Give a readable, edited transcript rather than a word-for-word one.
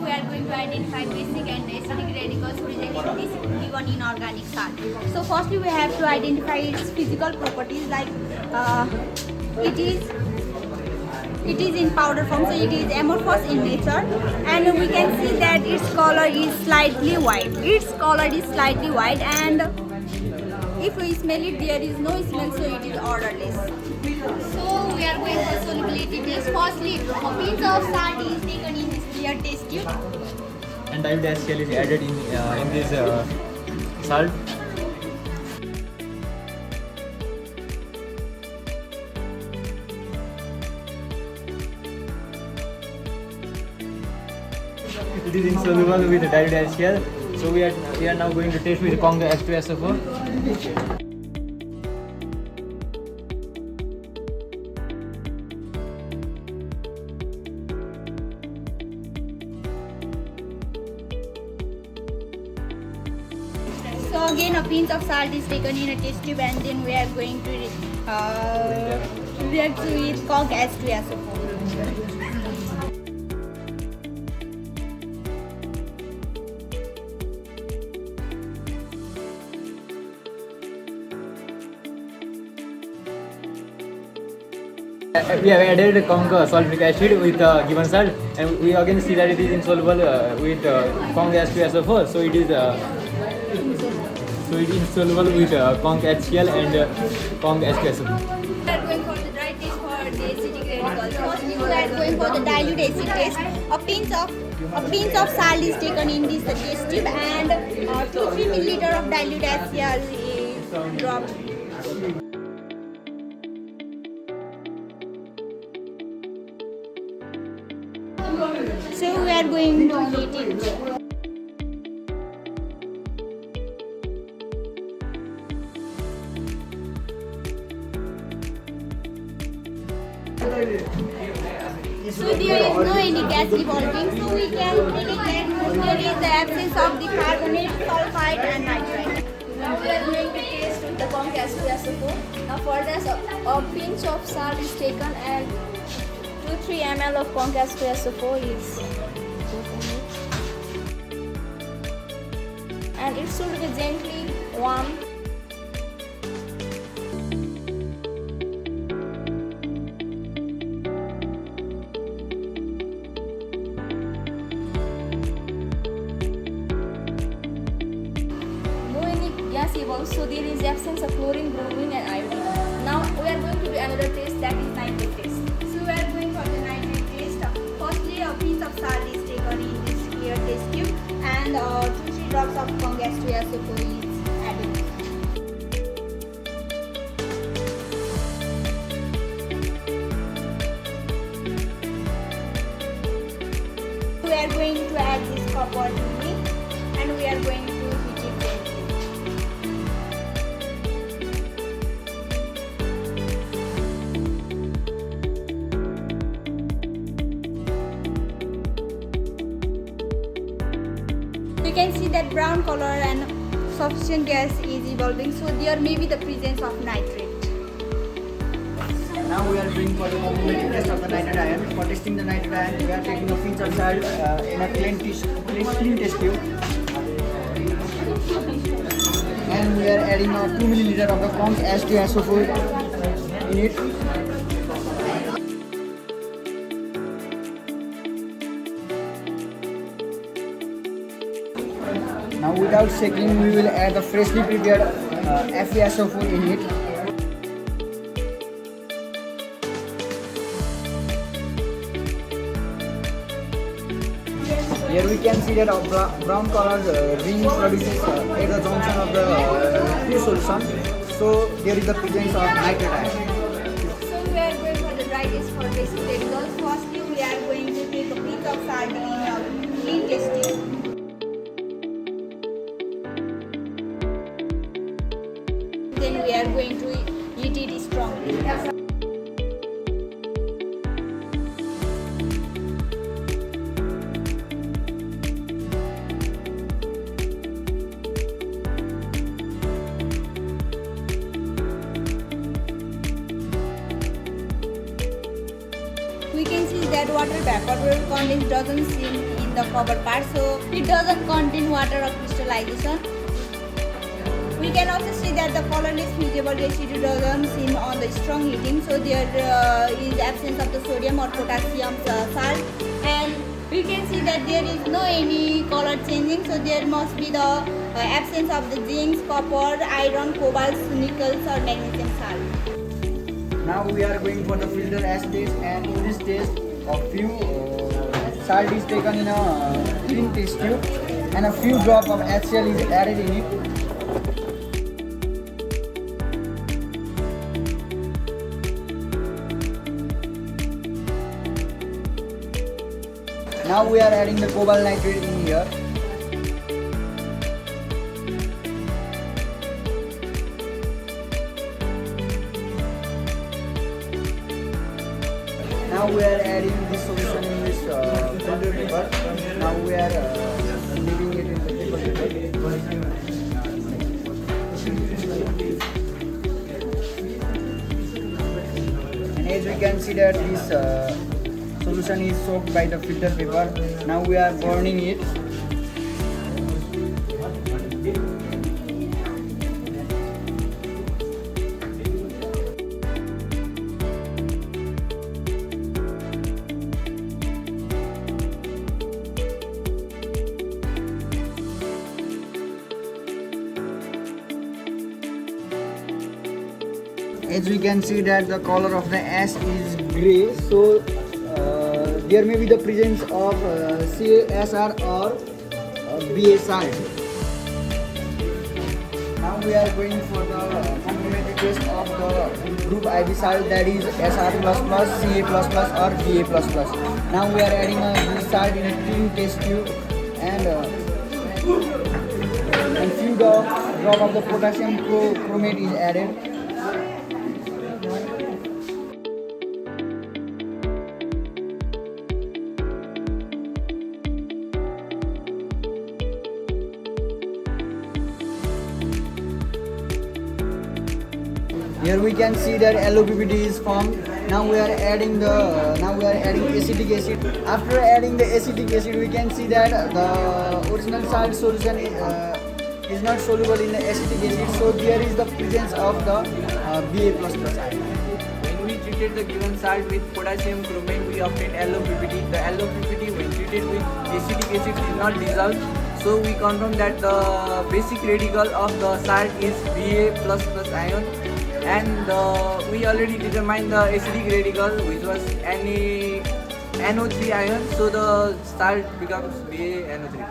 we are going to identify basic and acidic radicals present in this given inorganic salt. So firstly we have to identify its physical properties, like it is in powder form, so it is amorphous in nature, and we can see that its color is slightly white. And if we smell it, there is no smell, so it is odorless. So we are going for solubility test. Firstly, a pinch of salt is taken in this clear test tube. And dilute HCl is added in this salt. It is insoluble with dilute HCl. So we are now going to test with Kong H2SO4. So again, a pinch of salt is taken in a test tube, and then we are going to react with Kong H2SO4. We have added Kong sulfuric acid with given salt, and we again see that it is insoluble with Kong H2SO4. So it is insoluble with Kong HCl and Kong H2SO4. We are going for the dry test for the acidic radicals. Firstly, we are going for the dilute acid test. A pinch of salt is taken in this test tube, and 2-3 milliliter of dilute HCl is dropped. So we are going to heat it. So there is no any gas evolving, so we can predict that there is the absence of the carbonate, sulfide and nitrite. Now we are going to taste with the Kong H2SO4. Now for this, a pinch of salt is taken and 2-3 ml of Kong H2SO4 is and it should be gently warm. No any gas evolves, so there is absence of chlorine, bromine and iodine. Now we are going to do another test, that is nitrate test. So we are going for the nitrate test. Firstly, a piece of salt is taken in this clear test tube, and 2-3 drops of Kong H2SO4 is added. We are going to add this copper to it, and we are going to heat it gently. We can see that brown color and sufficient gas is evolving, so there may be the presence of nitrate. Now we are doing for the complementary test of the nitrate ion. For testing the nitrate ion, we are taking a pinch of salt in a clean test tube, and we are adding 2 milliliter of the Kong H2SO4 in it. Now without shaking, we will add the freshly prepared FeSO4 in it. Here we can see that a brown color ring produces at the junction of the two solution. So there is the presence of nitrate ion. So we are going for the dry test for basic radicals. Firstly, we are going to take a pinch of salt in a clean test tube. Then we are going to heat it strongly. We can see that water vapor condense doesn't seem in the cover part, so it doesn't contain water or crystallization. We can also see that the colorless fusible residue doesn't seem on the strong heating, so there is absence of the sodium or potassium salt, and we can see that there is no any color changing, so there must be the absence of the zinc, copper, iron, cobalt, nickels or magnesium salt. Now we are going for the filter ash test, and in this test a few salt is taken in a clean test tube and a few drops of HCl is added in it. Now we are adding the cobalt nitrate in here. Now we are adding this solution in this filter paper. Now we are leaving it in the paper. And as we can see that this solution is soaked by the filter paper. Now we are burning it. As we can see that the color of the ash is grey, so there may be the presence of CaSR or BA salt. Now we are going for the complementary test of the group IB salt, that is SR++, Ca++ or Ba++. Now we are adding this salt in a clean test tube and few drop of the potassium chromate is added. Here we can see that LOPPT is formed. Now we are adding acetic acid. After adding the acetic acid, we can see that the original salt solution is not soluble in the acetic acid. So there is the presence of the Ba++ ion. When we treated the given salt with potassium chromate, we obtained LOPPT. The LOPPT, when treated with acetic acid, did not dissolve. So we confirm that the basic radical of the salt is Ba++ ion. And we already determined the acidic radical, which was NO3 ion, so the salt becomes BaNO3.